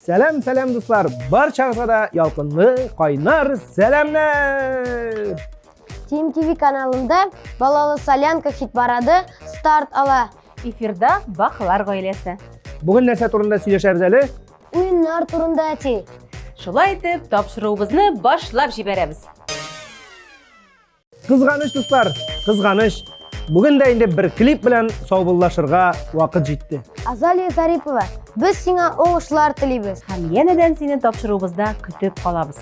Selam dostlar. Barchangizga da yolqinli, qaynar selamlar. Team TV kanalında Balalı Salyanka hit paradi start ala. Efirda Baxlar oilasi. Bugun narsa turida söylashamiz ali. Oyunlar turunda ati. Shulay etib, topshiruvimizni boshlab jiberamiz. Qizg'anish do'stlar, qizg'anish. Bugun da endi bir klip bilan sovbullashirga vaqt jetdi. Azaliya Zaripova, biz senga o'g'ishlar tilaymiz. Ham yanadan seni topshiruvimizda kutib qolamiz.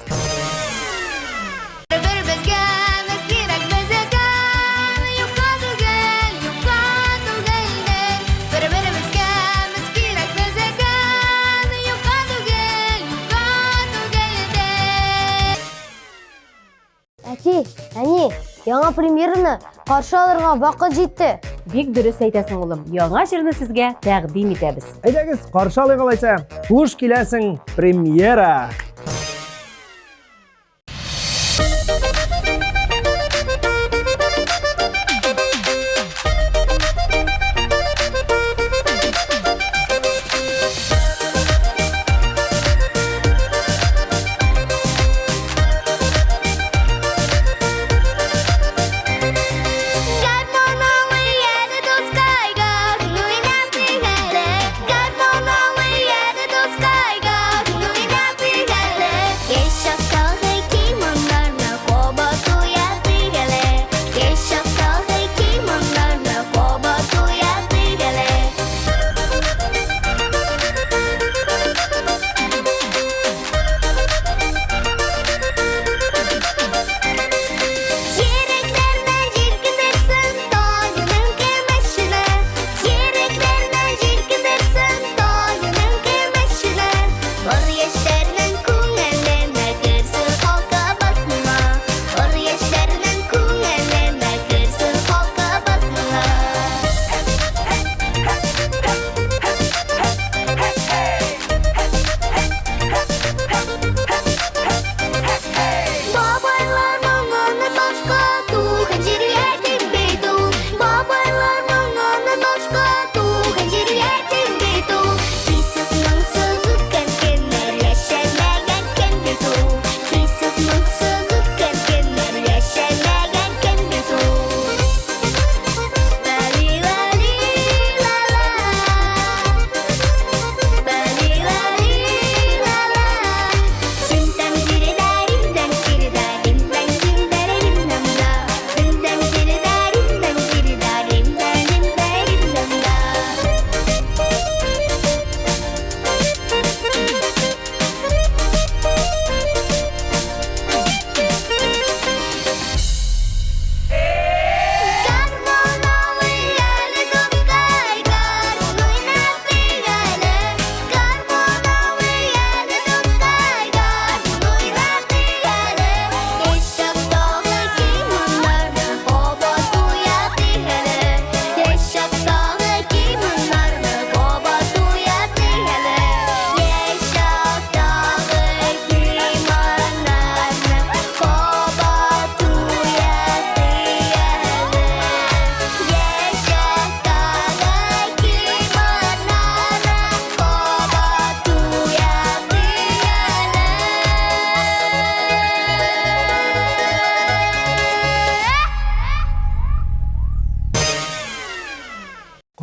Ati, ani, yangi premyerani qarshi olishga vaqt jetdi. Bek dürüst aytasan o'g'lim. Yangi shirni sizga taqdim etamiz. Aydagiz, qarshi olaylik alaysa. Xush kelasin premyera.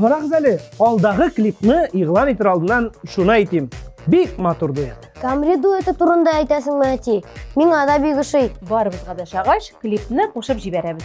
Qaraqız ali, alдағы klipni e'lon etar oldindan shuni aytayim. Bek motor duet. Kamri dueti turunda aytasыңмы ati? Menga да бек ошый. Baribizga da shag'ash klipni qo'shib jiberamiz.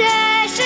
Şaşırdım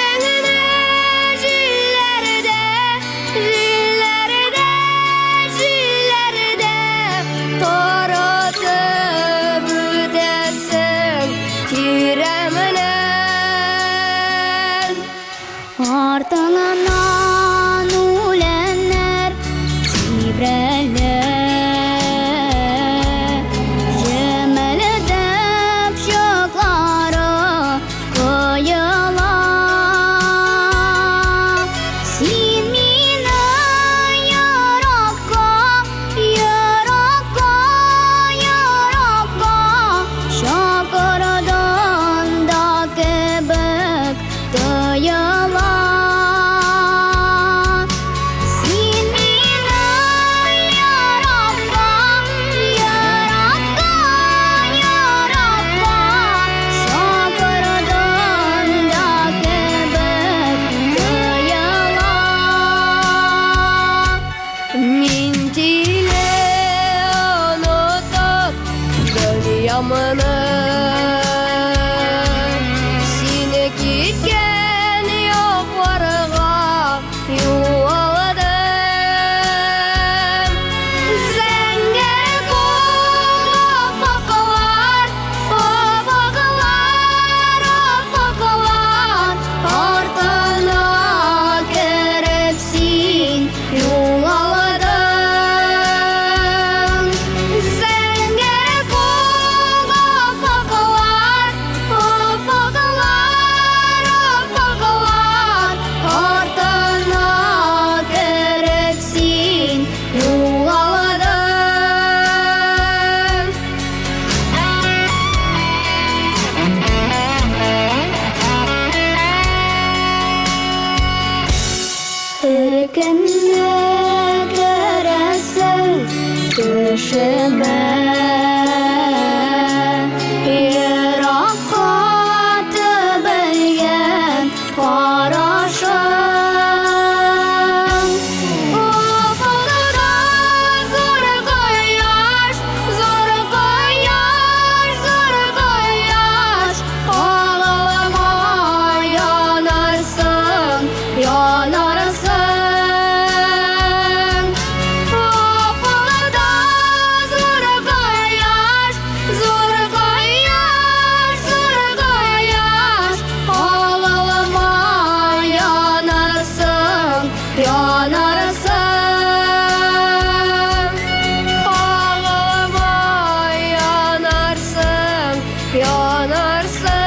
яшеме Еракка төбелгән карашың Уфулда зур кояш, зур кояш, зур кояш Алыма янарсың, янарсың Уфулда зур кояш, зур кояш, зур кояш Алыма янарсың, янарсың Алыма янарсың, янарсың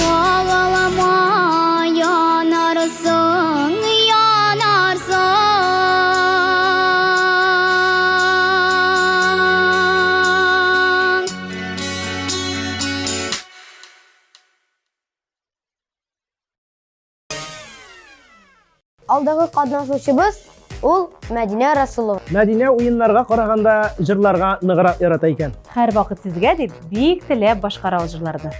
Алыма янарсың, янарсың Алдагы катнашучыбыз ул Мәдинә Расулова. Мәдинә уеннарга караганда җырларга ныграк ярата икән. Һәр вакыт сезгә дип бик теләп башкара ул җырларны.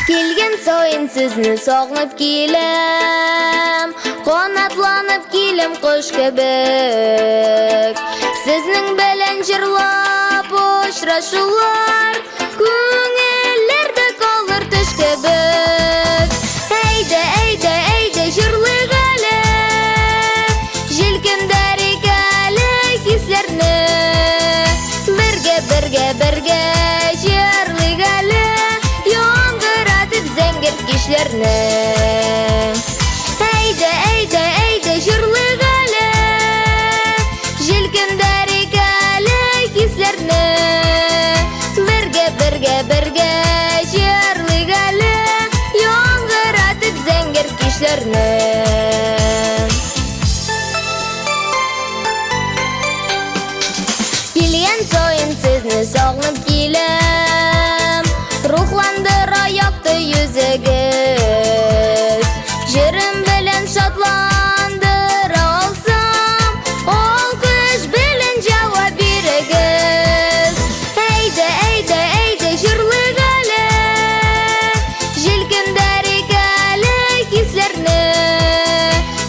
Келген сайын сезне сагынып киләм, канатланып киләм кош кебек. Сезнең белән җырлап очрашулар, күңелләрдә калыр төш кебек. Әйдә, әйдә, әйдә җырлыйк әле, җилкендер икәле хисләрне. Бергә, бергә, бергә җырлыйк әле, яңгыратып зәңгәр кичләрне. Әйдә, әйдә, әйдә җырлыйк әле, җилкендер икәле хисләрне. Бергә, бергә, бергә җырлыйк әле, яңгыратып зәңгәр кичләрне. Килгән сайын сезне сагынып киләм, рухландыра якты йөзегез. Җырым белән шатландыра алсам, алкыш белән җавап бирегез. Әйдә, әйдә, әйдә җырлыйк әле, җилкендер икәле хисләрне.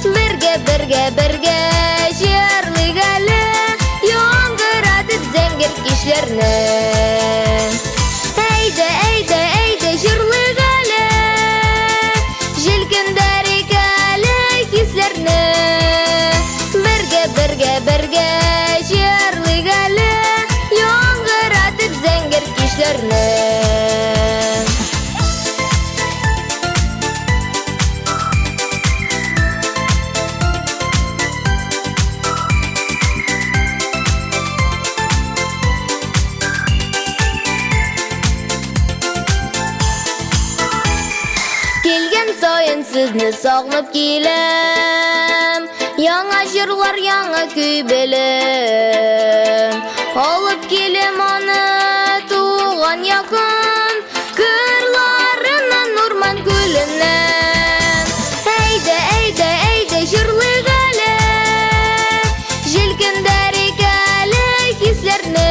Бергә, бергә, бергә җырлыйк әле, яңгыратып зәңгәр кичләрне. Әйдә, әйдә, әйдә җырлыйк әле, җилкендер икәле хисләрне. Бергә, бергә, бергә җырлыйк әле, яңгыратып зәңгәр кичләрне. Келген сайын сезне сагынып киләм, яңа җырлар, яңа көй белем. Алып килем аны туган якын, кырларыннан урман күленнән. Әйдә, әйдә, әйдә җырлыйк әле, җилкендер икәле хисләрне.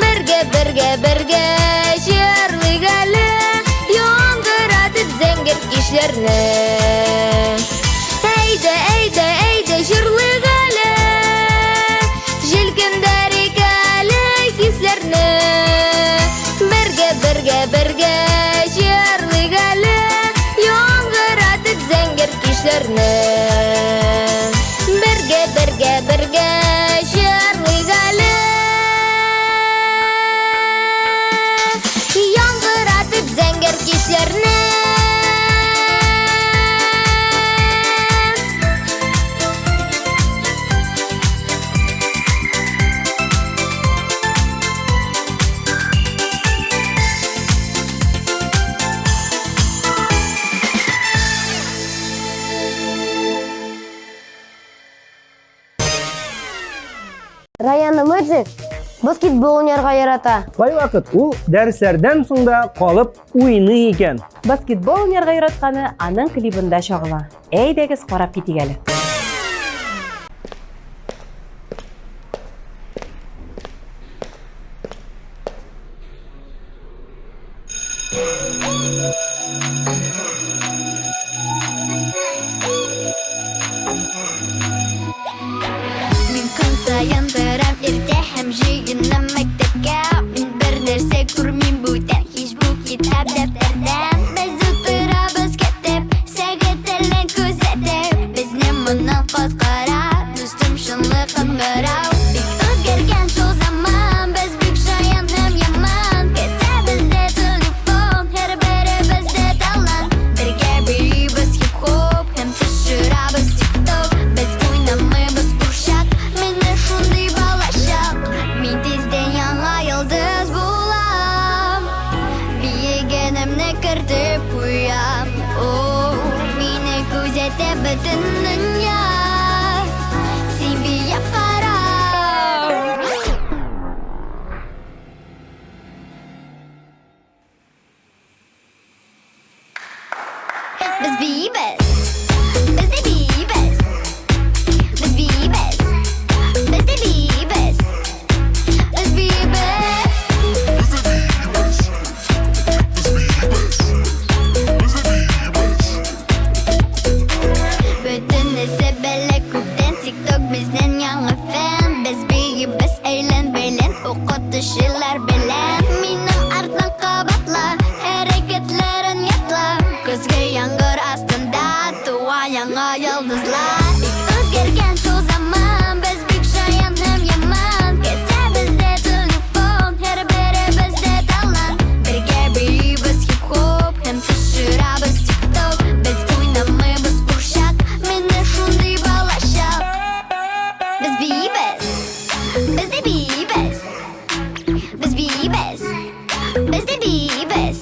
Бергә, бергә, бергә җырлыйк әле, яңгыратып зәңгәр кичләрне. Әйдә, әйдә, әйдә җырлыйк әле, Районымыз баскетбол ойнарга ярата. Кай вакыт ул дәресләрдән соң да калып уйный икән. Баскетбол уйнарга яратканы аның клибында чагыла. Әйдәгез карап китик әле. Мин көн сайын торам иртә һәм җыенам мәктәпкә. Мин бер нәрсә күрмим бүтән һич бу китап дәфтәрдән. Без утырабыз китеп, сәгатьләрен күзәтеп. Безне моннан коткара, дустым шунлык аңгырау. Бик үзгәргән шул заман, без бик шаян һәм яман. Кесәбездә телефон, һәрберебездә талант. Бергә бирибез хип-хоп һәм төшерәбез тик-ток. Без уйнамыйбыз курчак, менә шундый балачак. Мин тиздән яңа йолдыз булам. Биегәнемне кертеп куям. О, мине күзәтә бөтен дөнья. Син бия кара. Biz biyibez. Biz de biyibez. Biz biyibez. Biz de biyibez. Biz biyibez. Bütün nese belle күптән TikTok bizden яңа фен. Biz biyibez eğlen белән укытучылар белән. Минем артдан кабатла, хәрәкәтләрен ятла. Көзгә яңгыр астында туа яңа йолдызлар. Бик үзгәргән шул заман, без бик шаян һәм яман. Кесәбездә телефон, һәрберебездә талант. Бергә бирибез хип-хоп һәм төшерәбез тик-ток. Без уйнамыйбыз курчак, менә шундый балачак. Без бiyibез. Biz de biyibез. Biz biyibez. Biz de biyibez.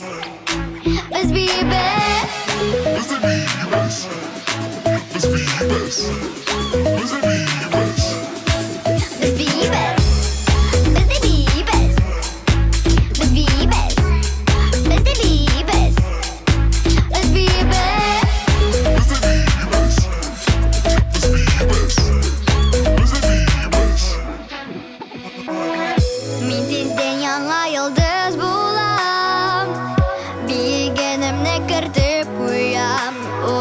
Biz biyibez. Biz biyibez. Biz de biyibez. Biz biyibez. Biz de biyibez. Biz biyibez. Min tizden яңа йолдыз булам. Биегәнемне кертеп куям. О,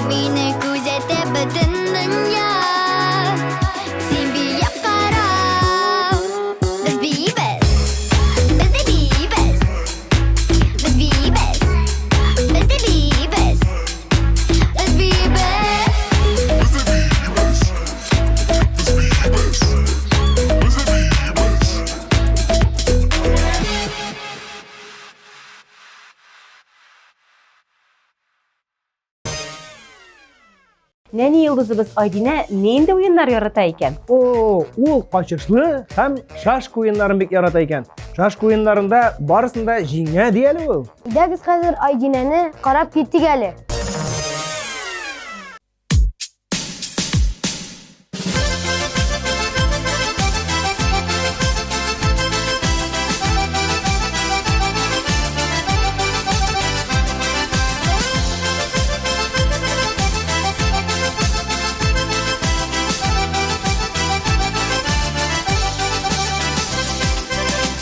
мине күзәтә бөтен дөнья. Син бия кара. Без бiyibез. Без de biyibез. Biz biyibез. Biz de biyibez. Biz biyibez. Нәни йолдызыбыз Айдинә нинди уеннар ярата икән? О, ул качышлы һәм шашка уеннарын бик ярата икән. Шашка уеннарында барысында җиңә дияле ул. Әйдәгез хәзер Айдинәне карап китик әле.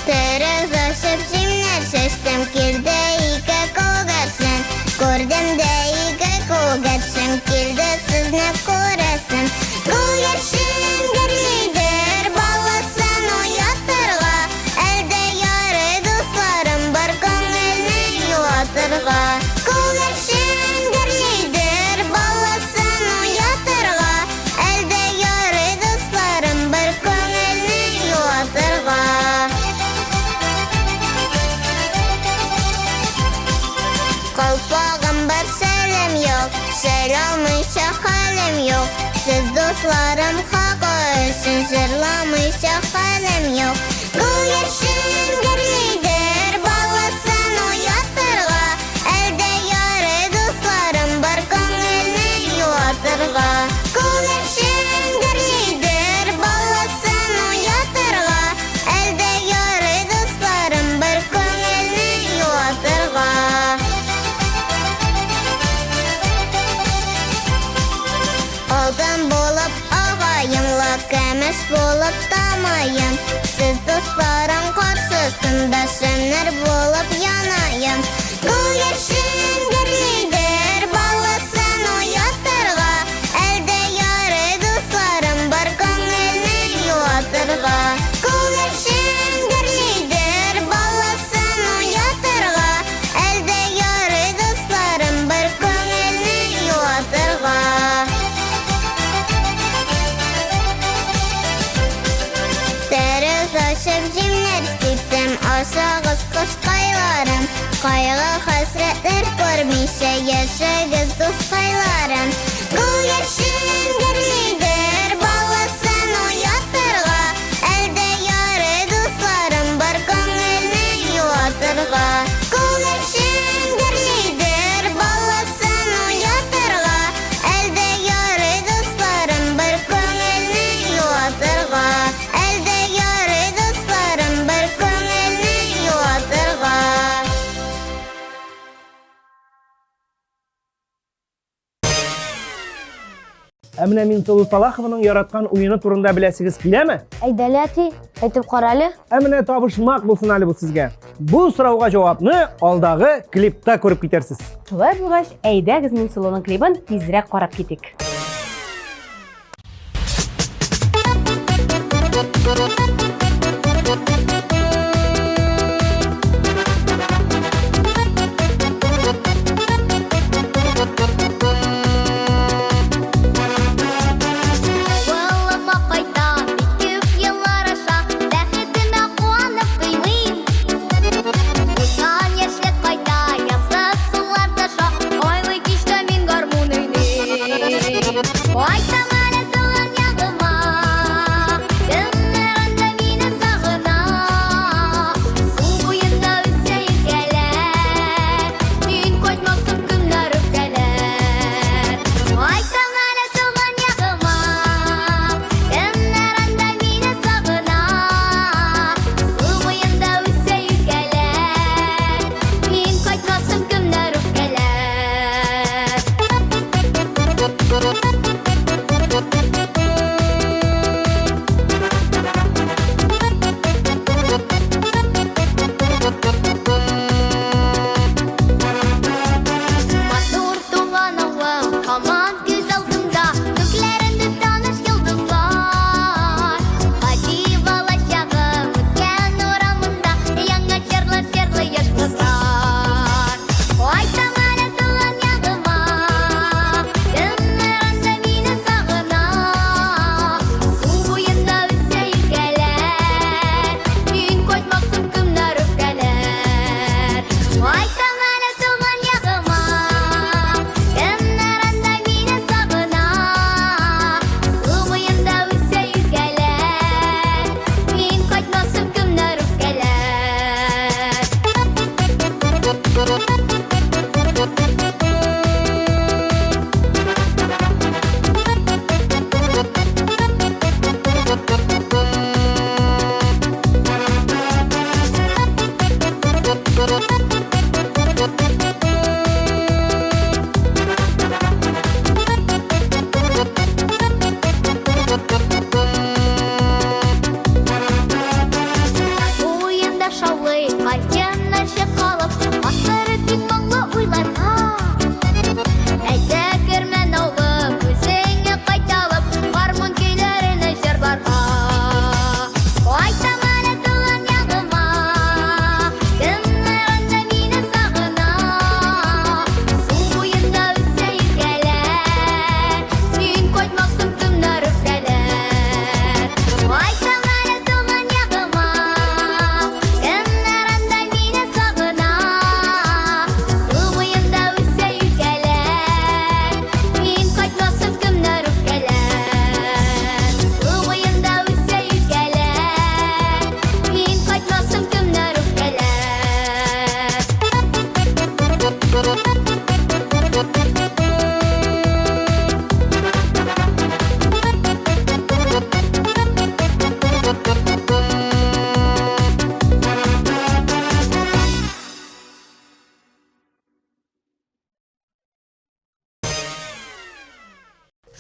Терез ашып җимнәр шәштем килде ике күгәрсен. Күрдем дә ике күгәрсен килде сезне күрәсен. Күгәрсен гөрлидер баласын уятырга. Әлдә яры дусларым бар күңелне юатырга. Күгәрсен гөрлидер баласын уятырга. Әлдә яры дусларым бар күңелне юатырга. Калпагым бар сәлем юк, сөйләмыйча хәлем юк. Сез дусларым хакы өчен җырламыйча хәлем юк. Күгәрсен гөрлидер баласын уятырга. Әлдә яры дусларым бар күңелне юатырга. Күгәрсен гөрлидер баласын Görünüş bulup damayım. Siz dostlarım karşısında şenler bulup yanayım. Bu yaşın gürlüdür, ballasın uyatırga. Elde yarı dostlarım var, gönlünü yuvatırga. Bu yaşın gürlüdür, ballasın uyatırga. Elde yarı dostlarım var, gönlünü yuvatırga. Deriz aşıp cimler istittim, aşağız kuş kaylarım. Kaygı hasretler görmüşe yaşagız dost kaylarım. Bu yaşın gürlüdür, ballasın uyatırga. Elde yarı dostlarım var, gönlünü yuvatırga. Bu yaşın gürlüdür, ballasın uyatırga. Elde yarı dostlarım var, gönlünü yuvatırga. Elde yarı dostlarım var, gönlünü yuvatırga. Әміне Минсулу Салахованың яратқан ойыны турында білесіңіз келе ме? Әйдәле әти, әйтеп каралы. Әміне табышмақ болсын әлі бұл сізге. Бұл сұрауға жауапны алдағы клипта көріп кетерсіз. Шулай булгач, әйдәгез Миңсылуның клибын тизрәк карап китик. Валыма кайта, бит еллар аша, бәхетемә куанып кыймыйм. Узган яшьлек кайта, язгы сулар таша, айлы кичтә мин гармун уйныйм.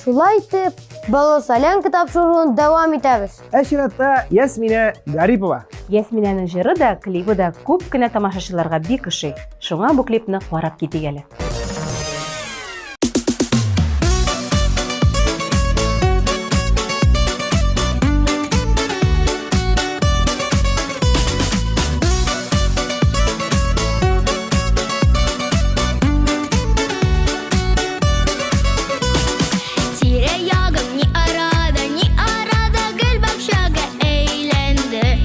Шулай итеп, Бала Солянка тапшыруын дәвам итәбез. Әширатта Ясмина Гарипова. Ясминәнең җыры да, клибы да күп кенә тамашачыларга бик ошый. Шуңа бу клипны карап китик әле. Тирә-ягым ни арада гөл бакчага әйләнде.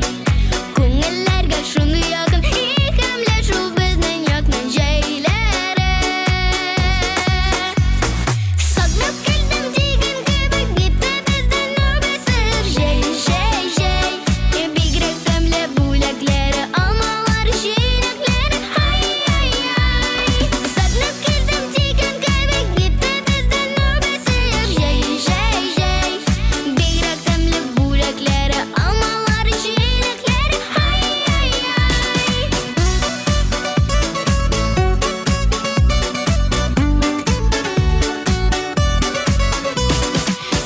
Күңелләргә шундый ягын, икемле шул безнең якның җәйләре. Сагынып килдем дигән кебек, бите безнең нәүбәсер. Җәй, җәй, җәй, бигрәк тәмле бүләкләре, алмалар, җиләкләре. Ай, ай, ай. Сагынып килдем дигән кебек, бите безнең нәүбәсер. Җәй, җәй, җәй, бигрәк тәмле бүләкләре, алмалар, җиләкләре. Ай, ай, ай.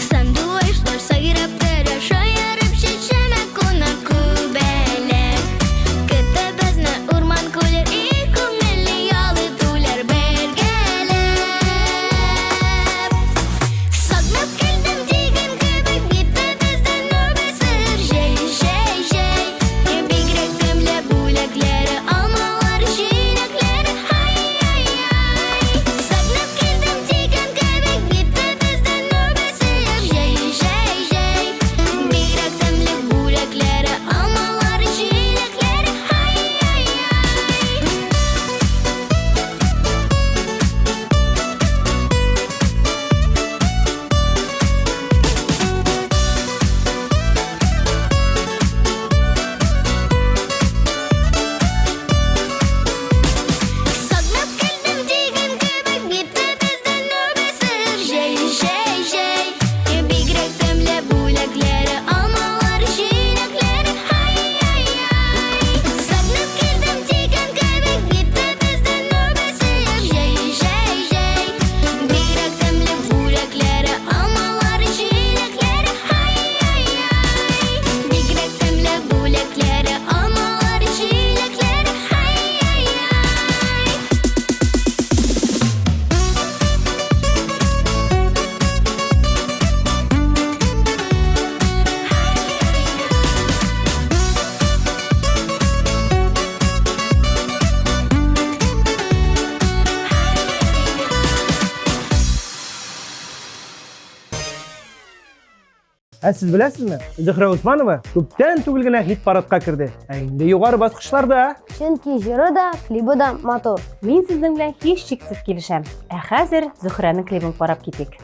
Сандугачлар сайрап тора, шаярып чәчәмә кунак күбәләк. Көтә безне урман күлер, и күңелле ял итүләр бергәләп. Сагынып килдем дигән кебек, бите безнең нәүбәсер. Җәй, җәй, җәй, бигрәк тәмле бүләкләре, алмалар, җиләкләре. Ай, ай, ай. Сагынып килдем дигән кебек, бите безнең нәүбәсер. Җәй, җәй, җәй, бигрәк тәмле бүләкләре, алмалар, җиләкләре. Ай, ай, ай. Сагынып килдем дигән кебек, бите безнең нәүбәсер. Җәй, җәй, җәй, бигрәк тәмле бүләкләре, алмалар, җиләкләре. Ай, ай, ай. Сагынып килдем дигән кебек, бите безнең нәүбәсер. Җәй, җәй, җәй, бигрәк тәмле бүләкләре, алмалар, җиләкләре. Ай, ай, ай. Бигрәк тәмле бүләкләре, алмалар, җиләкләре. Ай, ай, ай. Ә сез беләсезме? Зөһрә Усманова күптән түгел генә хит парадка керде. Ә инде югары баскычларда. Чөнки җыры да, клибы да матур. Мин сезнең белән һич шиксез килешәм. Ә хәзер Зөһрәнең клибын карап китик.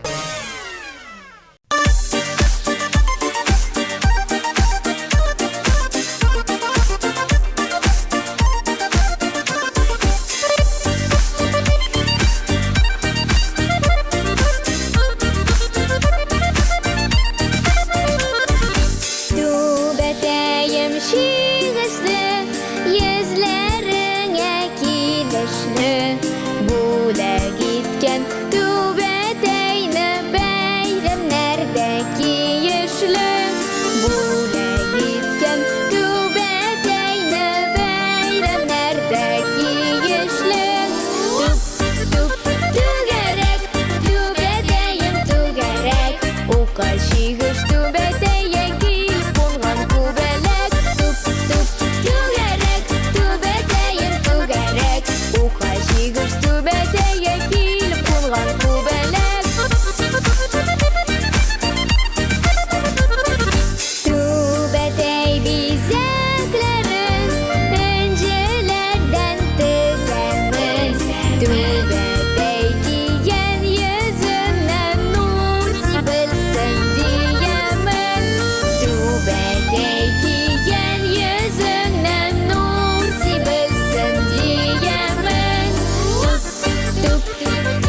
Түбәтәем шигесле, йөзләреңә килешле. Бүләк иткән түбәтәйне бәйрәмнәрдә киешле. Бүләк иткән түбәтәйне бәйрәмнәрдә киешле. Туп, түгәрәк, түбәтәем түгәрәк. Ука шигеш түбәтәйе килеп булган күбәләк. Туп, түгәрәк, түбәтәем түгәрәк. Ука шигеш түбәтәйе килеп булган күбәләк. Түбәтәй бизәкләрен энҗеләрдән тезәмез. Түбәтәй кигән йөзеннән нур сибелсен диемен. Түбәтәй кигән йөзеннән нур сибелсен диемен. Туп,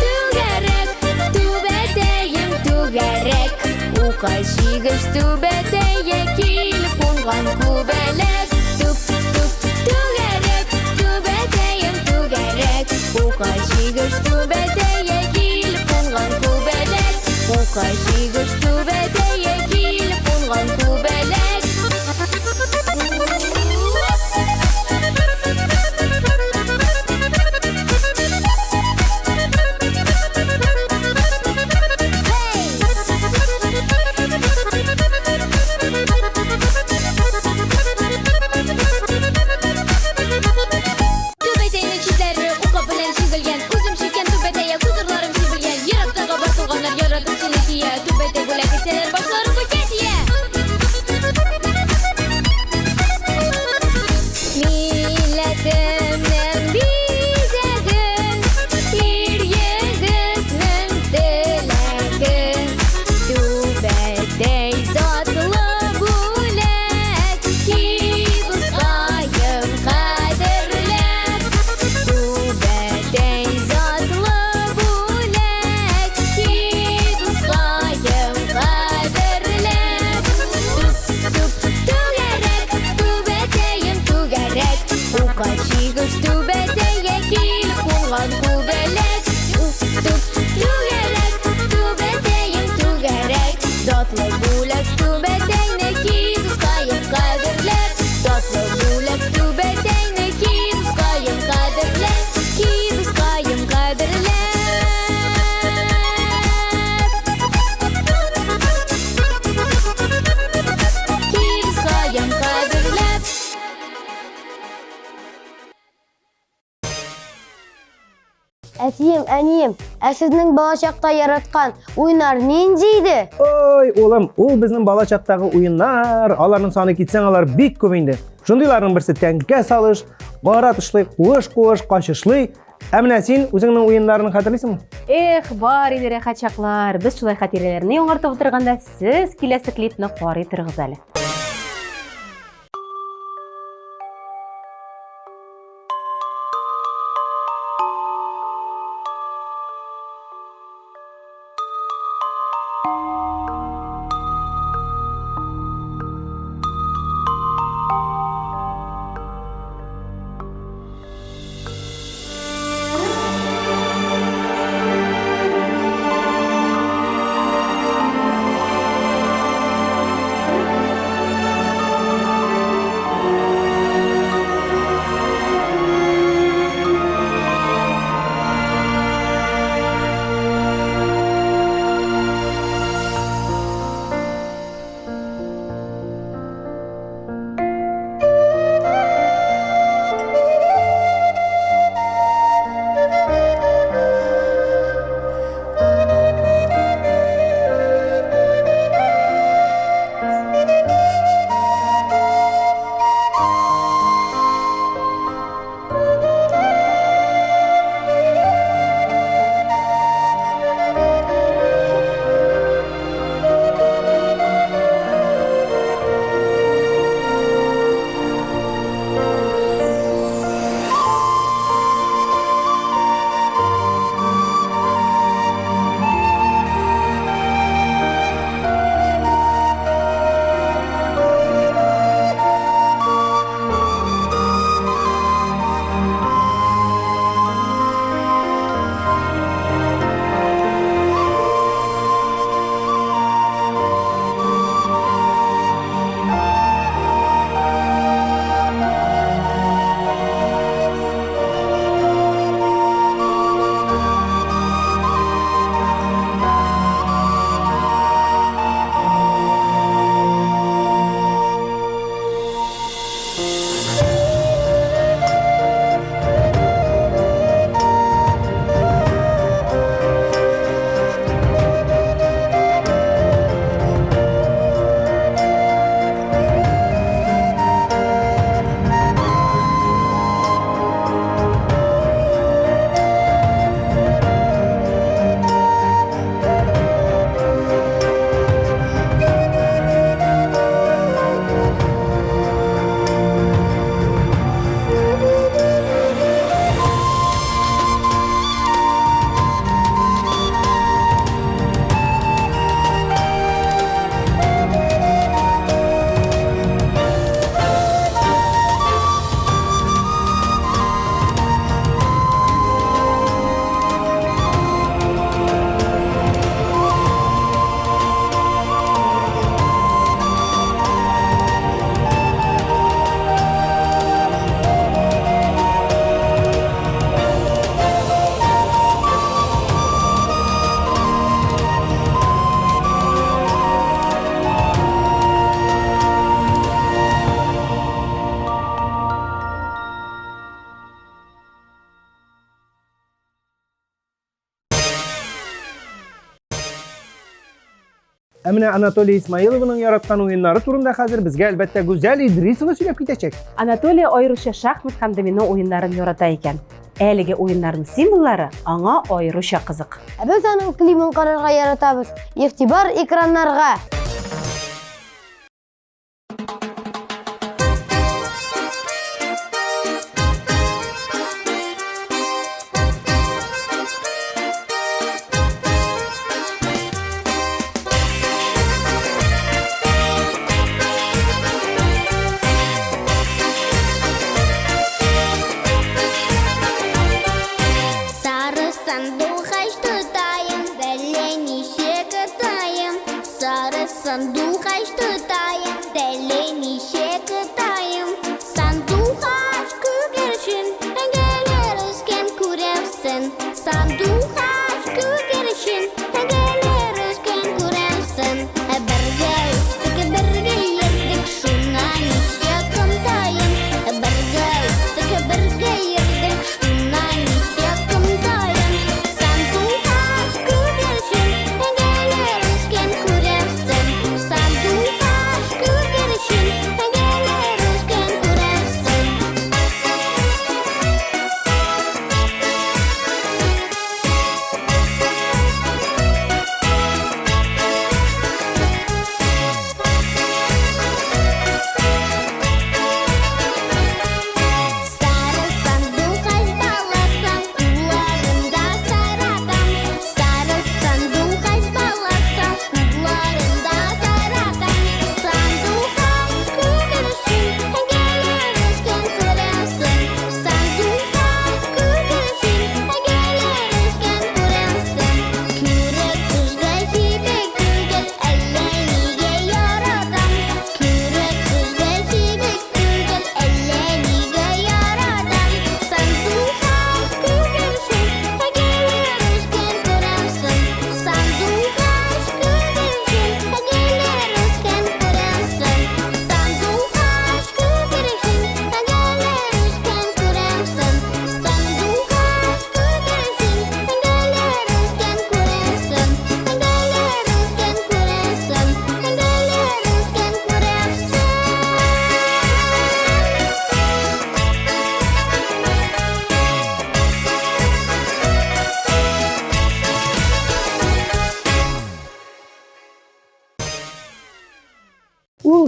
түгәрәк, түбәтәем түгәрәк. Ука шигеш түбәтәйе килеп кунган күбәләк. Туп, түгәрәк, түбәтәем түгәрәк. Ука шигеш түбәтәйе килеп кунган күбәләк. Ука Әтием, әнием, сезнең балачакта яраткан уйнар нинди иде? Ой, улым, ул безнең балачактагы уеннар, аларның саны китсәң алар бик күп инде. Шундыйларның берсе тәңкә салыш, гара тышлый, куыш-куыш, качышлый. Ә менә син үзеңнең уеннарны хәтерлисеңме? Эх, бар иде рәхәт чаклар. Без шулай хатирәләрне яңартып утырганда, сез киләсе клипны карый торыгыз әле. Әміне Анатолий Исмаиловның яраткан уеннары турында хәзер безгә әлбәттә Гүзәл Идрисова сөйләп китәчәк. Анатолий аеруча шахмат һәм домино уеннарын ярата икән. Әлеге уеннарның символлары аңа аеруча кызык. Без аның клипын карарга яратабыз. Игътибар экраннарга. Сары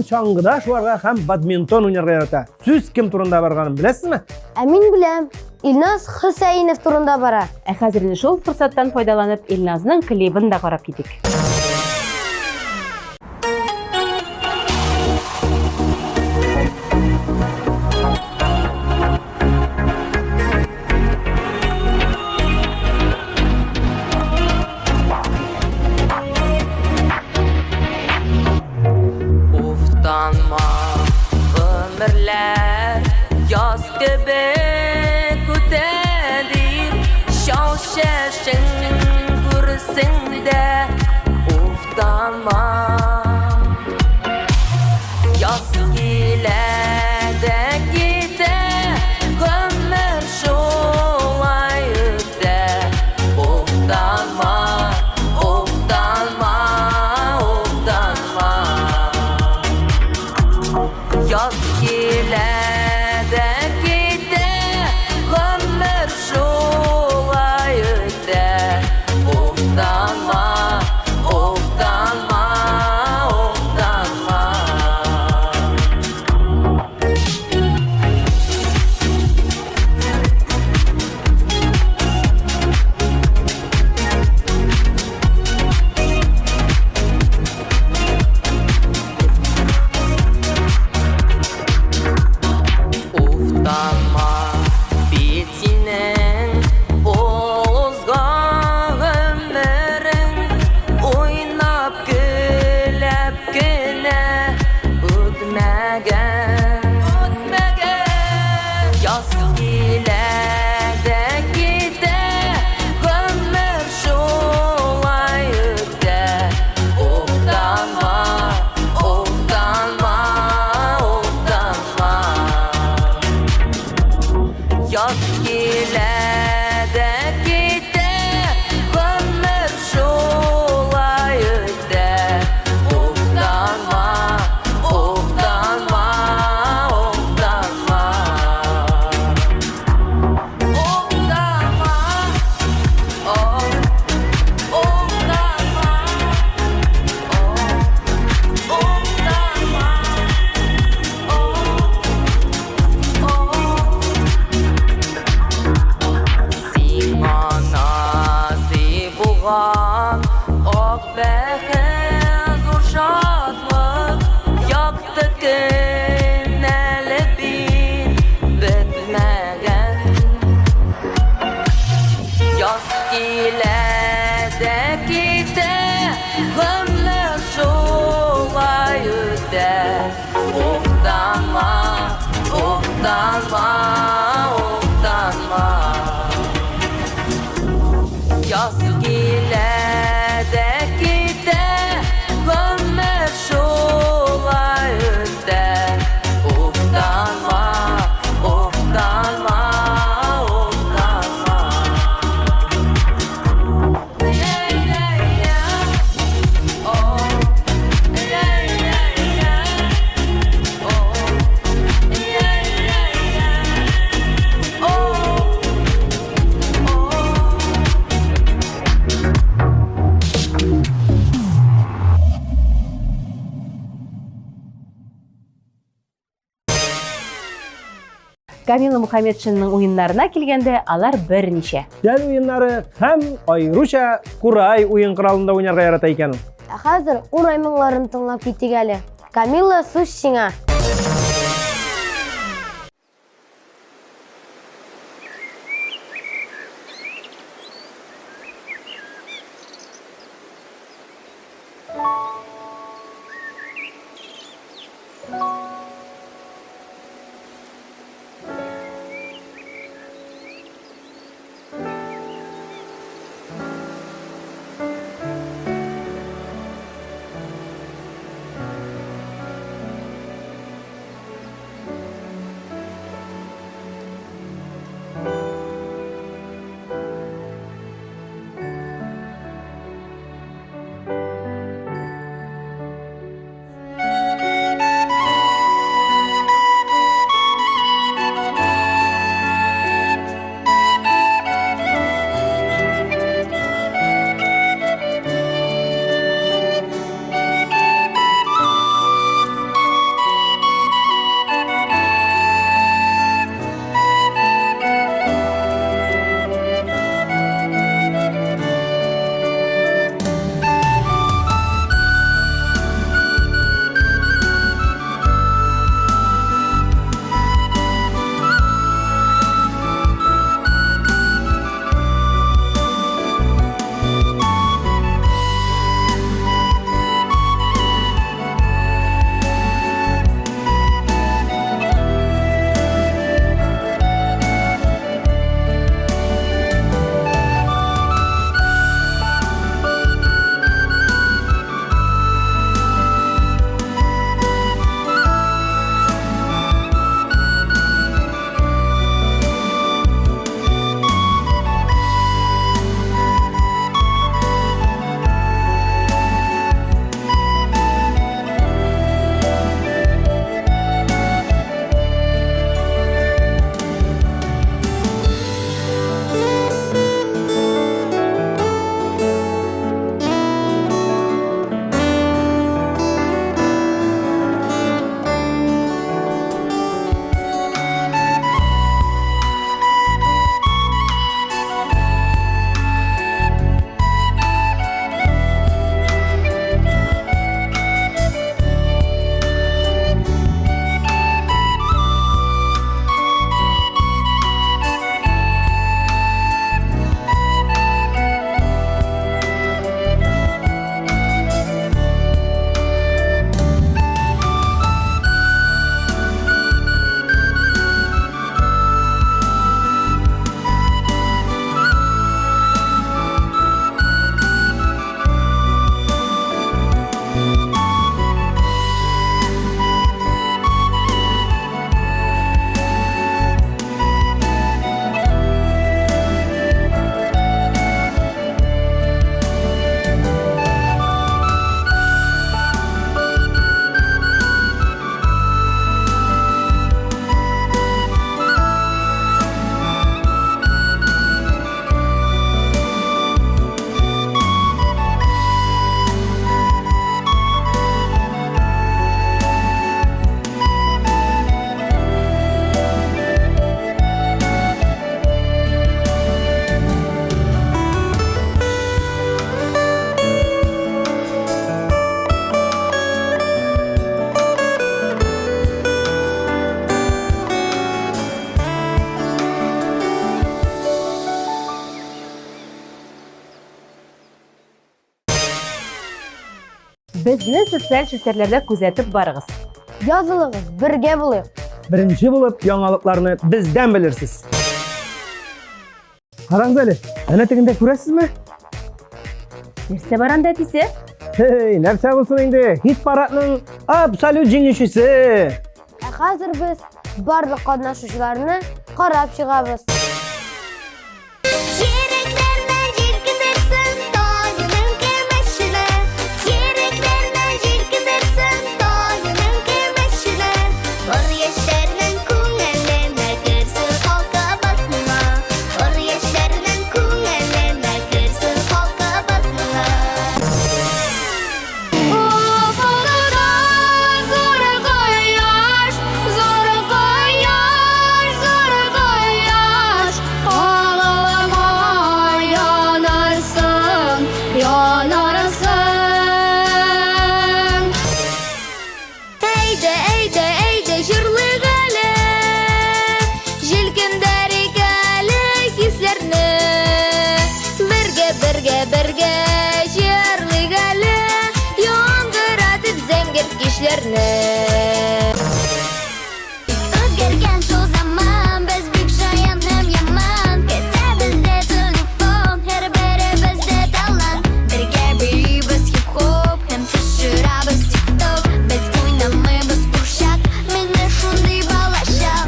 çangıda şuarga hem badminton oynarga yarata. Süz kim turunda barganын bilesizmi? Мин беләм. Илназ Хөсәйнов турында бара. Хәзер инде шул форсаттан файдаланып Илназның клибын да карап китик. Uftanma ömürler yaz gibi kutedir şaşaşın kursinde uftanma yaz gile de gide ömür şolay öte uftanma uftanma uftanma yaz gile de gide ömür şolay öte uftanma uftanma uftanma Uftanma bitinin ozgan ömrün oynap gülep güne ötmegen yaz ile de gide ömür şolay öte uftanma uftanma uftanma yaz ile de gide ömür şolay öte uftanma uftanma uftanma uftanma oh uftanma oh uftanma Simanası buğan ok behe zor şadlık yaktı güneli bir bitmegen yaz ile de gide ömür şolay öte uftanma uftanma uftanma yaz ile de gide ömür şolay öte uftanma uftanma uftanma ley ley ya oh ley ley ya oh ley ley ya oh Камила Мухаммедшинның уеннарына килгәндә, алар берничә. Дәл уеннары һәм айруча курай уен коралында уйнарга ярата икән. Ә хәзер урай моңларын тыңлап китик әле. Камила, сүз сиңа. Bizni sotsial челтәрләрдә күзәтеп барыгыз. Yazılığız, birge buluyuq. Birinci bulup yangalıklarını bizden bilirsiniz. Qarаңыз әле, әнә тегендә күрәсезме? Нәрсә бар анда әтисе? Hey, нәрсә булсын инде? Хит парадның абсолют җиңүчесе. Hazır biz barlıq qatnaşучыларны qarab чыгабыз. Yüreklerden jirgidersin dağının kemeşine. Yüreklerden jirgidersin dağının kemeşine. Or yaşlarının kunelene girsin halka basma. Or yaşlarının kunelene girsin halka basma. Ufukda zor koyar, zor koyar, zor koyar. Ağlama yanarsın, yanarsın. Eyde, eyde, eyde jırlı gale, jilkinderi gale hislerini. Birge, birge, birge jırlı gale, yandırıp zengin kişlerini. Özgergen şu zaman biz büyük şayan hem yaman. Kese bizde telefon, her biri bizde talan. Birge biz hip hop, hem şaşırabız TikTok. Biz oynamayız uşak, mene şunday balaşak.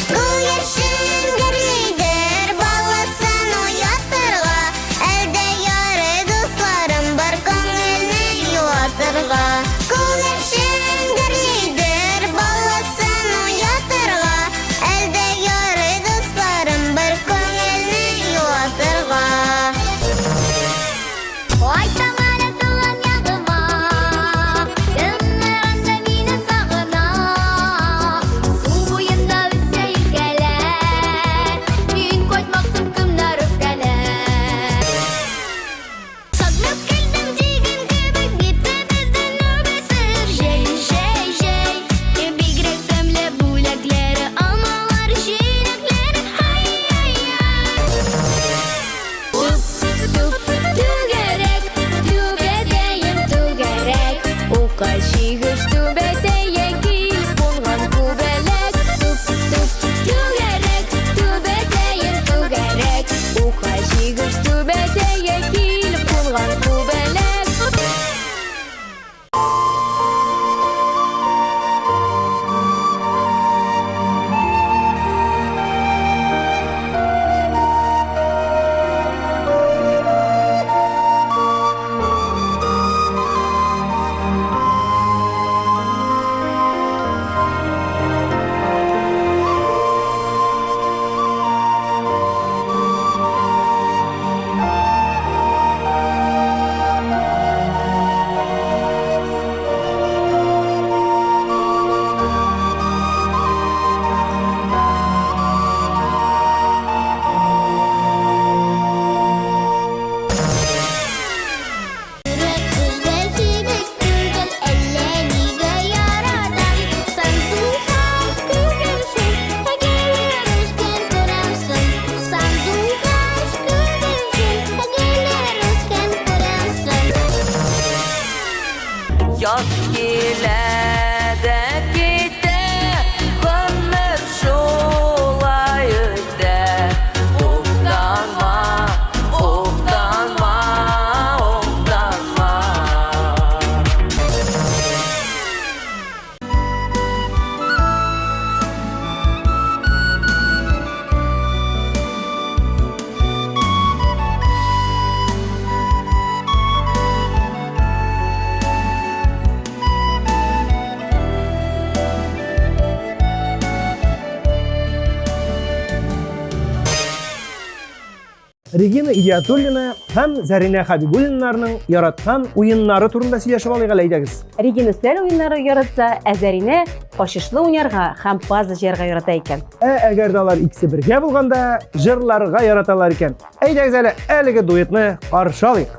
Kul yaşın gürlidir, balasın oyatırga. Elde yarı dostlarım, bir koңелне yuvatırga. Kul yaşın gürlidir, balasın oyatırga. Elde yarı dostlarım, bir koңелне yuvatırga. Ой, тамара тылан ягыма, Гымнырында мені сағына. Су бойында үтсе өлкәләр, Мен қайтмақсым кімнәр өпкәләр. Сагынып келдім деген кебек, Бепті біздің өбесір. Жей, жей, жей, Бигрәк тәмле бүләкләре, Алмалар җиләкләре. Ай, ай, ай. Түгәрәк, түбәтәем түгәрәк. Укачыгыш түбәтәе килеп булган күбәләк. Түгәрәк, түбәтәем түгәрәк. Укачыгыш түбәтәе килеп булган күбәләк. Yaz gele de gide, ömür şolay öde. Oftanma, oftanma, oftanma. Regina Идиятуллина һәм Зарина Хабибуллиналарның яраткан уеннары турында сөйләшеп алыйк әле әйдәгез. Регина өстәл уеннары яратса, Әзәринә кашышлы уйнарга һәм паза җыярга ярата икән. Әгәр дә алар икесе бергә булганда, җырларга яраталар икән. Әйдәгез әле әлеге дуэтны каршы алыйк.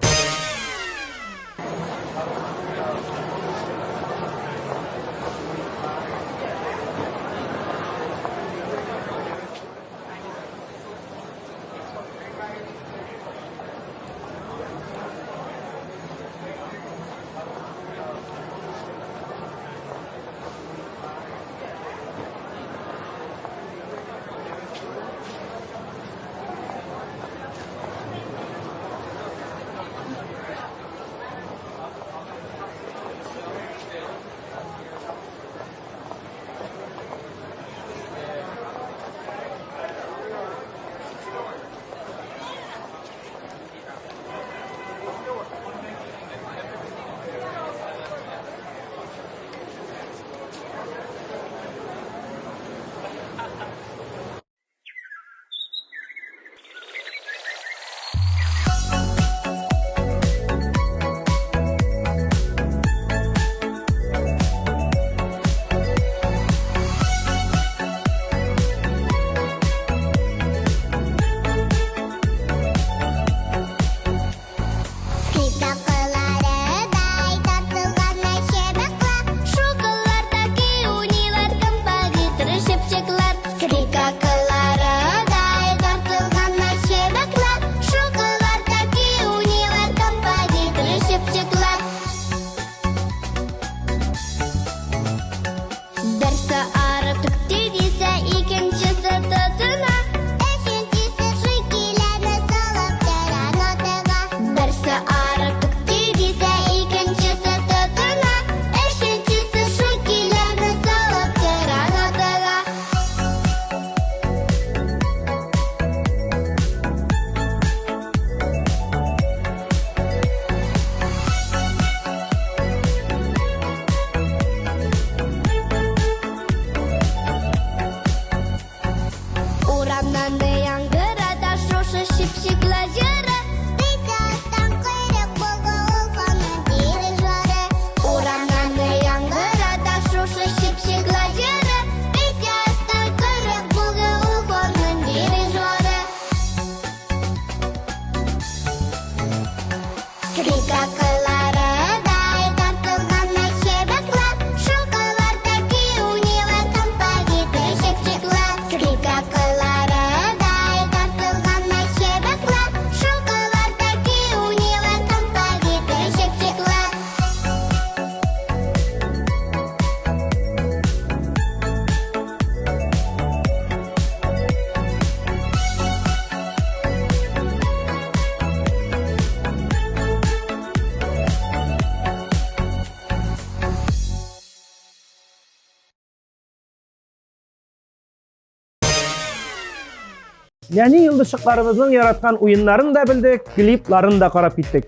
Яни йылдызчыкларыбыздын яраткан уеннарын да билдик, клипларын да карап киттик.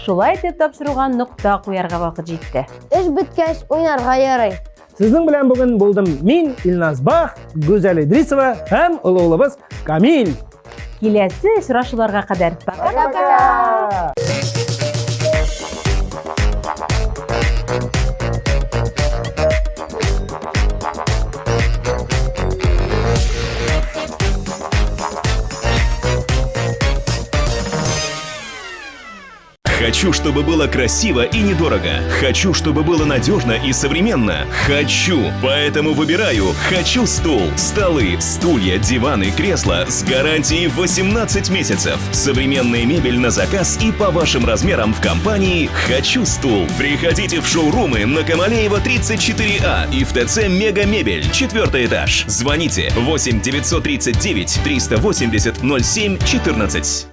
Шулай итеп тапшыруга нокта куярга вакыт җитте. Эш беткәч уйнарга ярый. Сезнең белән бүген булдым мин, Илназ Бах, Гүзәл Идрисова һәм олы улыбыз Камил. Киләсе очрашуларга кадәр. Пока-пока. Хочу, чтобы было красиво и недорого. Хочу, чтобы было надежно и современно. Хочу. Поэтому выбираю «Хочу» стул. Столы, стулья, диваны, кресла с гарантией 18 месяцев. Современная мебель на заказ и по вашим размерам в компании «Хочу» стул. Приходите в шоурумы на Камалеева 34А и в ТЦ «Мега Мебель», 4 этаж. Звоните 8 939 380 07 14.